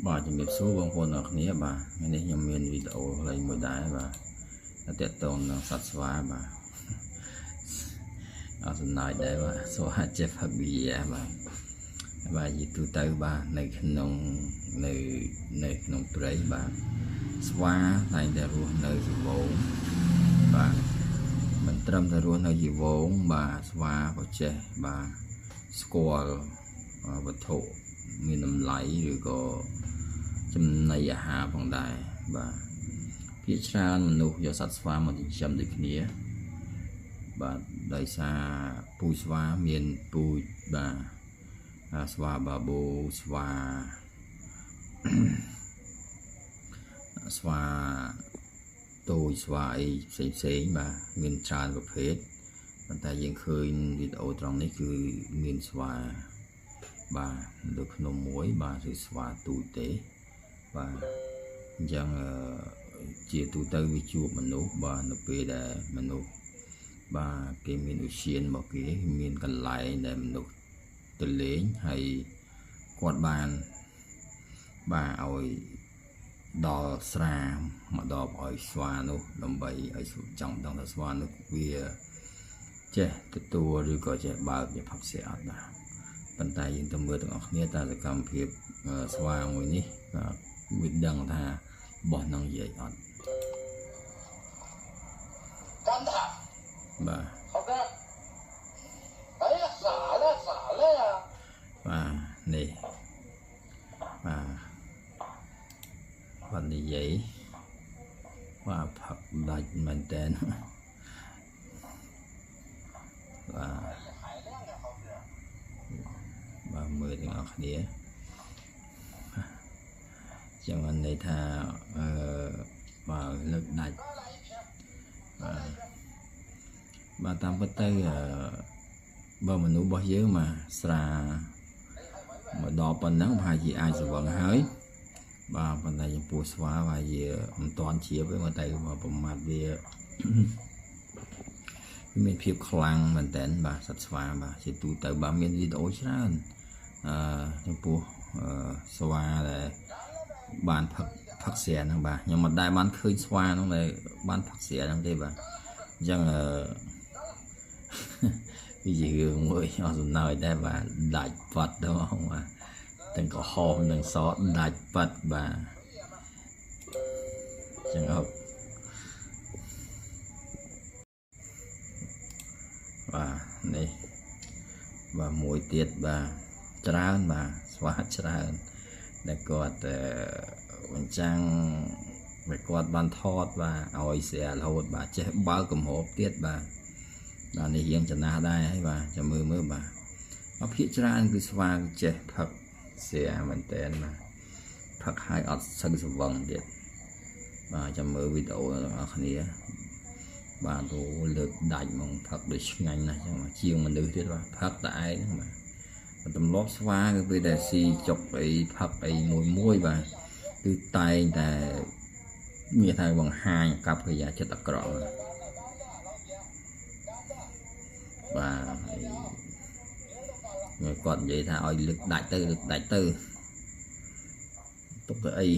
bàជំរាបសួរបងប្អូនអ្នកគ្នាបាទថ្ងៃនេះខ្ញុំមានវីដេអូលេងមួយដែរបាទទាក់ទងនឹងសត្វស្វាបាទអត់សំណើចដែរបាទស្វាចេះផឹកវីបាទយីទូទៅបាទនៅក្នុងព្រៃបាទស្វាតែងតែរស់នៅជីវងបាទមិនត្រឹមតែរស់នៅជីវងបាទស្វាក៏ចេះបាទស្គាល់វត្ថុមានតម្លៃឬក៏ចំណីអាហារផងដែរបាទភាគច្រើនមនុស្សយកសត្វស្វាមកចិញ្ចឹមដូចគ្នាបាទដោយសារពូជស្វាមានពូជបាទស្វាបាបូស្វាតូចស្វាអីផ្សេងបាទមានច្រើនប្រភេទប៉ុន្តែយើងឃើញវីដេអូត្រង់នេះគឺមានស្វាបាទនៅក្នុងមួយបាទគឺស្វាទូចទេបាទអញ្ចឹងជាទូទៅវាជួបមនុស្សបាទនៅពេលដែលមនុស្សបាទគេមានឧស្សាហរបស់គេមានកន្លែងដែលមនុស្សទៅលេងហើយគាត់បានបាទឲ្យដល់ស្រាមកដល់ឲ្យស្វានោះដើម្បីឲ្យចង់ដឹងថាស្វានោះវាចេះទទួលឬក៏ចេះបើកជាផឹកស្រាអត់បាទប៉ុន្តែយើងទៅមើលទាំងអស់គ្នាតើសកម្មភាពស្វាមួយនេះវាដឹងថាបោះនឹងនិយាយអត់កាន់ថាបាទអូខេអីសាឡេបាទនេះបាទនិយាយបាទផឹកដាច់មែនតើបាទមើលទាំងអស់គ្នាចឹងបានន័យថាបាទលើកដាច់បាទតាមពិតទៅបើមនុស្សរបស់យើងមកស្រាមកដល់ប៉ុណ្ណឹងប្រហែលជាអាចស្វឹងហើយបាទប៉ុន្តែចំពោះស្វាបាទវាមិនតាន់ជ្រាបទេមកតែប្រមាថវាមានភាពខ្លាំងមែនតើបាទសត្វស្វាបាទជាទូទៅបាទមានវីដេអូច្រើនចំពោះស្វាដែលបានផឹកស្រាហ្នឹងបាទខ្ញុំមិនដែលបានឃើញស្វាហ្នឹងដែលបានផឹកស្រាហ្នឹងទេបាទអញ្ចឹងវាជារឿងមួយអត់សំណើចដែរបាទដាច់ប៉ាត់ទៅហ្មងបាទទាំងក្រហមនិងសដាច់ប៉ាត់បាទអញ្ចឹងបាទនេះបាទមួយទៀតបាទច្រើនបាទស្វាច្រើនដែលគាត់បញ្ចាំងដែលគាត់បានថតបាទឲ្យស្រារហូតបាទចេះបើកកំហបទៀតបាទនេះរៀងចំណាស់ដែរហើយបាទចាំមើលបាទភាគច្រើនគឺស្វាចេះផឹកស្រាមែនតើបាទផឹកឲ្យអត់សឹងស្វឹងទៀតបាទចាំមើលវីដេអូទាំងអស់គ្នាបាទលើកដាច់មកផឹកដូចឆ្ងាញ់ណាស់ចឹងជាងមនុស្សទៀតបាទផឹកតែឯងហ្នឹងបាទទម្លាប់ស្វាគឺពេលដែលស៊ីចុកអីផឹកអីមួយបាទគឺតែងតែមានថាបង្ហាញកប្បកិរិយាចិត្តអាក្រក់បាទគាត់និយាយថាឲ្យលើកដាច់ទៅទុកទៅអី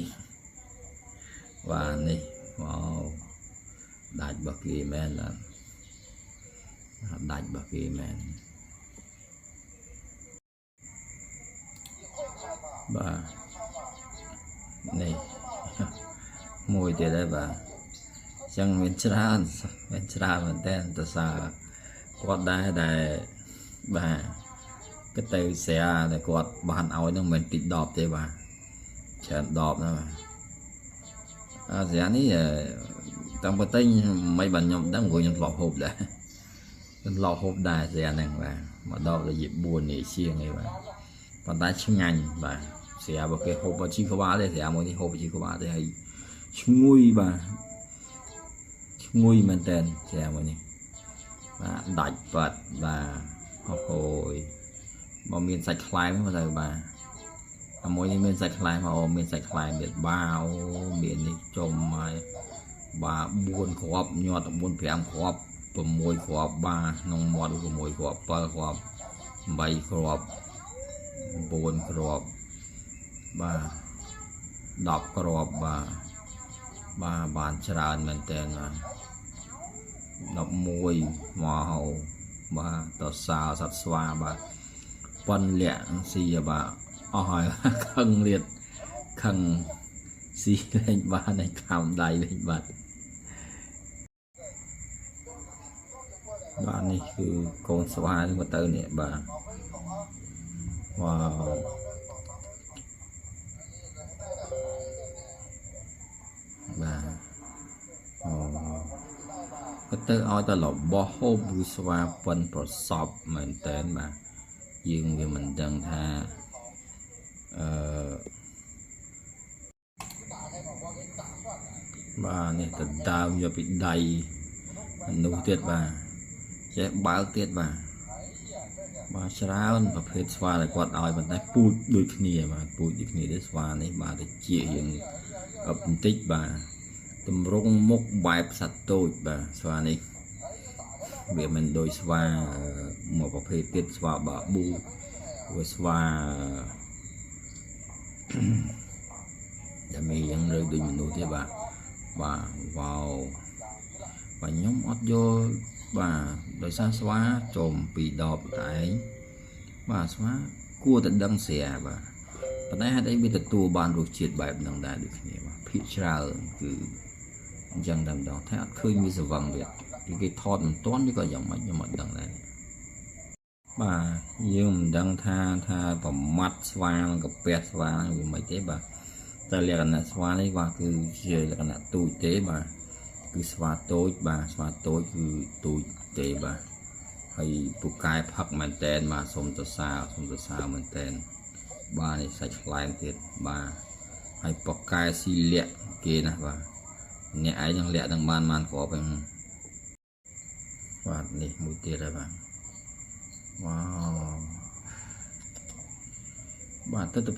បាទនេះមកដាច់របស់គេមែនដាច់របស់គេមែនបាទនេះមួយទៀតដែរបាទអញ្ចឹងមានច្រើនមែនតើតើសារគាត់ដែរបាទក៏ទៅស្រាតែគាត់បានឲ្យហ្នឹងមិនតិចដបទេបាទច្រើនដបណាស់បាទស្រានេះតាំងពីតែមិនបានខ្ញុំដឹងព្រោះខ្ញុំធ្លាប់ហូបដែរស្រាហ្នឹងបាទមកដល់រយៈ4នាទីជាងអីបាទប៉ុន្តែឆ្ងាញ់បាទស្រារបស់គេហូបជីក្បាលទេស្រាមួយនេះហូបជីក្បាលទេហើយឈ្ងុយបាទឈ្ងុយមែនតើស្រាមួយនេះបាទដាច់ប៉ាត់បាទអូយបើមានសាច់ខ្លែងមកទៅបាទមួយនេះមានសាច់ខ្លែងមកមានសាច់ខ្លែងទៀតបាទមាននេះចុំហើយបាទ4គ្រាប់ញាត់4 5គ្រាប់6គ្រាប់បាទក្នុងមាត់6គ្រាប់7គ្រាប់8គ្រាប់9គ្រាប់បាទ đọc crop bà bàn tràn mình tên là đọc mùi màu bà tờ sao sạch xoa bà phân lẹn xì bà ỏi khăn liệt khăn xì lên bà này cảm đầy lên bà nàyคือcon xoa nhưng mà tơ nè bà wow bà cái tơ oi ta là bỏ hộp bùi xoa phân pro sọp mình tên bà dương vì mình đang tha bà này thật đau giờ bị đầy nụ tiết bà sẽ báo tiết bà sao và phết xoa lại quạt oi bàn tay pui đôi kia mà pui đôi kia để xoa này bà để chia hiện ập tích bà tầm rung mốc bài sạch tôi bà xoa này vì mình đôi xoa một cái phê tiết xoa bà bu với xoa để mình vẫn rơi đôi mình đôi thế bà vào và nhóm ót vô bà đôi xa xóa trồm bị đọp tại bà xóa cua tận đăng xẻ bà tại hai đấy bây giờ tua bàn ruột triệt bài đằng đại được nhỉ mà phía sau cứ chẳng đằng đó thấy khơi như giờ vàng việt thì cái thọt mình toán như có dòng mấy như mọi đằng này bà dương đăng tha vào mắt xoa gặp pet xoa vì mấy thế bà ta liền là nè xoa đấy và cứ về là nè tui tế bà cứ xoa tối cứ tui tế bà hay tụ cài phật mình tên mà xôm tờ sao mình tên bà này sạch lại thiệt bà hay bọc cài xì lẹ kia nè bà nhẹ ấy chẳng lẹ đang man có bên và này mũi tiệt đây bà wow bà tới tập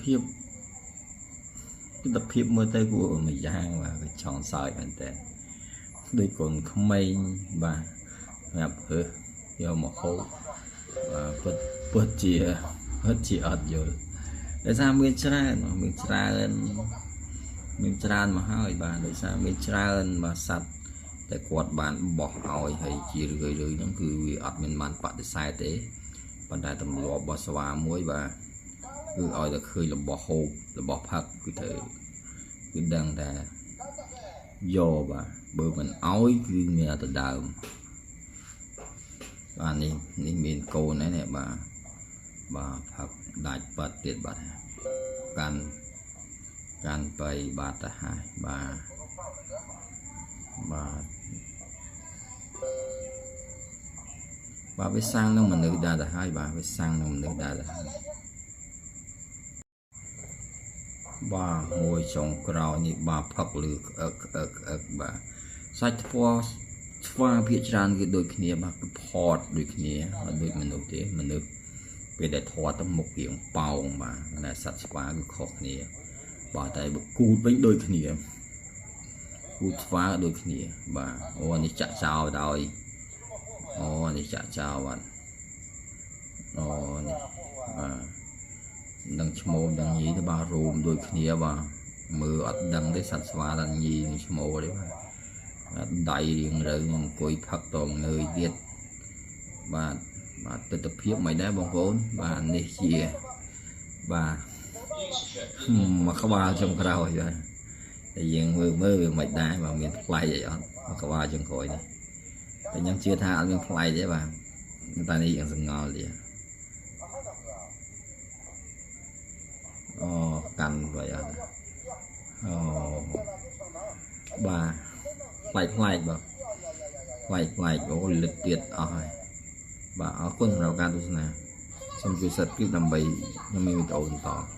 hiệp mơ tay của mình giang và cái tròn sợi mình tên đây còn không may bà gặp hứa do một hố và bớt chia ớt rồi để sao mình tràn mà hỏi bà để sao mình tràn mà sạch để quạt bạn bỏ hỏi hay chia rồi nó cứ vì ớt mình bán bạn để sai thế bạn đại tầm lọ bỏ xóa muối bà cứ hỏi là khơi là bỏ hộp là bỏ phật cứ thể cứ đang là do bà bữa mình ói cứ nghe từ đầu bà này miền cô này nè bà Phật đại Phật tiệt bà can bay bà ta hai bà với sang nó mình nữ đa là hai bà với sang nó mình nữ đa là hai bà ngồi trong cầu như bà Phật lược bà sách pha phía trên cái đôi kia bà cái phọt đôi kia và đôi mình đầu tiên mình được về để thọ tâm một kiện bào mà là sạch phá cái khó kia bà tại bà cút với đôi kia cút phá đôi kia bà ô này chả chào đòi ô này chả chào bạn ô này bà đằng mô đằng nhí thì bà rùm đôi kia bà mưa ở đằng đấy sạch phá đằng nhí mô đấy bà đại điện rồi coi Phật toàn người Việt và tập hiệp mày đã bóng vốn và này chia và mà các ba trong cái rồi tại vì mơ mày đá vào miền Tây vậy đó mà các ba trong khỏi này tại nhưng chưa tha miền Tây đấy bà người ta đi hiện sừng ngon liền cành vậy à bà lại có lịch tiệt và ở quân rào ca tu nè xong rồi sạch cái đầm bầy nhưng mình ổn tỏ